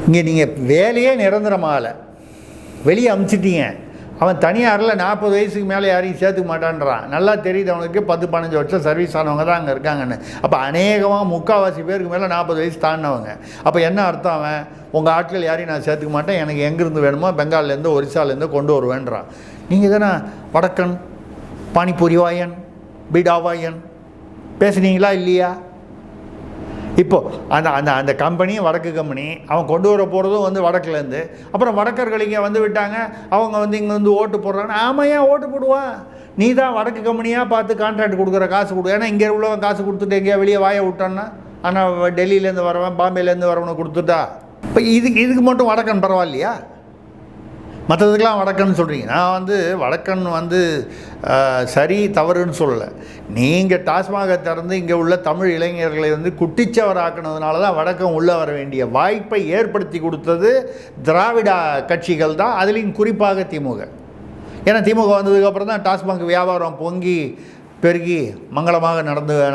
இங்கே நீங்கள் வேலையே நிரந்தரமாகலை, வெளியே அமுச்சிட்டீங்க. அவன் தனியாரில் 40 வயசுக்கு மேலே யாரையும் சேர்த்துக்க மாட்டான்றான். நல்லா தெரியுது அவனுக்கு 10-15 வருஷம் சர்வீஸ் ஆனவங்க தான் அங்கே இருக்காங்கன்னு. அப்போ அநேகமாக 3/4 பேருக்கு மேலே 40 வயசு தாண்டினவங்க. அப்போ என்ன அர்த்தம்? அவன் உங்கள் ஆட்கள் யாரையும் நான் சேர்த்துக்க மாட்டேன், எனக்கு எங்கேருந்து வேணுமோ பெங்கால்லேருந்து ஒரிசாலேருந்து கொண்டு வருவேன்றான். நீங்கள் தானே வடக்கன், பானிபூரி வாயன், பீடா வாயன் பேசுனீங்களா இல்லையா? இப்போது அந்த அந்த அந்த கம்பெனியும் வடக்கு கம்பெனி, அவன் கொண்டு வர போகிறதும் வந்து வடக்குலேருந்து. அப்புறம் வடக்கர்கள் இங்கே வந்து விட்டாங்க, அவங்க வந்து இங்கே வந்து ஓட்டு போடுறாங்க. ஆமாம், ஏன் ஓட்டு போடுவான்? நீ தான் வடக்கு கம்பெனியாக பார்த்து கான்ட்ராக்ட் கொடுக்குற, காசு கொடு. ஏன்னா இங்கே உள்ளவன் காசு கொடுத்துட்டு எங்கேயா வெளியே வாயை விட்டான்னா, ஆனால் டெல்லியிலேருந்து வரவன் பாம்பேலேருந்து வரவனை கொடுத்துட்டா. இப்போ இதுக்கு மட்டும் வடக்கன் பரவாயில்லையா? மற்றதுக்கெலாம் வடக்கன்னு சொல்கிறீங்க. நான் வந்து வடக்கன் வந்து சரி தவறுன்னு சொல்லலை. நீங்கள் டாஸ்மாக திறந்து இங்கே உள்ள தமிழ் இளைஞர்களை வந்து குட்டிச்சவராக்குனதுனால தான் வடக்கம் உள்ளே வர வேண்டிய வாய்ப்பை ஏற்படுத்தி கொடுத்தது திராவிட கட்சிகள் தான், அதுலேயும் குறிப்பாக திமுக. ஏன்னா திமுக வந்ததுக்கப்புறம் தான் டாஸ்மாக் வியாபாரம் பொங்கி பெருகி மங்களமாக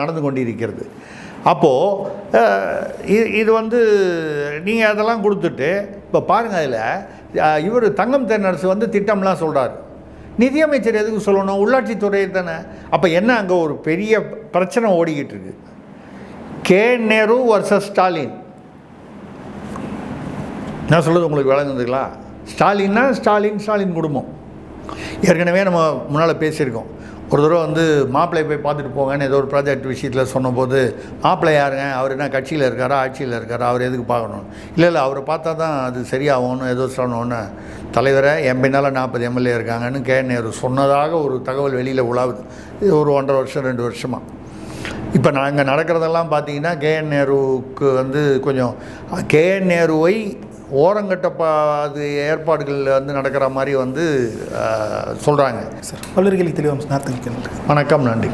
நடந்து கொண்டிருக்கிறது. அப்போது இது வந்து நீங்கள் அதெல்லாம் கொடுத்துட்டு இப்போ பாருங்கள், அதில் இவர் தங்கம் தென்னரசு வந்து திட்டம்லாம் சொல்கிறார். நிதியமைச்சர் எதுக்கு சொல்லணும்? உள்ளாட்சித்துறை தானே. அப்போ என்ன, அங்கே ஒரு பெரிய பிரச்சனை ஓடிக்கிட்டு இருக்கு. K Nehru versus Stalin. நான் சொல்கிறது உங்களுக்கு விளங்குதுங்களா? ஸ்டாலின்னா ஸ்டாலின் குடும்பம். ஏற்கனவே நம்ம முன்னால் பேசியிருக்கோம். ஒரு தடவை வந்து மாப்பிள்ளை போய் பார்த்துட்டு போங்கன்னு ஏதோ ஒரு ப்ராஜெக்ட் விஷயத்தில் சொன்னபோது, மாப்பிள்ளை யாருங்க, அவர் என்ன கட்சியில் இருக்காரா ஆட்சியில் இருக்காரா, அவர் எதுக்கு பார்க்கணும்? இல்லை அவரை பார்த்தா தான் அது சரியாகும்னு ஏதோ சொன்னோன்னு, தலைவரை என் பின்னால் 40 எம்எல்ஏ இருக்காங்கன்னு கே நேரு சொன்னதாக ஒரு தகவல் வெளியில் உலாவுது. இது ஒரு 1.5 வருஷம் 2 வருஷமாக. இப்போ நாங்கள் நடக்கிறதெல்லாம் பார்த்தீங்கன்னா கேஎன் நேருவுக்கு வந்து கொஞ்சம் கேஎன் நேருவை ஓரங்கட்ட ஏற்பாடுகள் வந்து நடக்கிற மாதிரி வந்து சொல்கிறாங்க. சார், பல்வேறு தெளிவாக வணக்கம், நன்றி.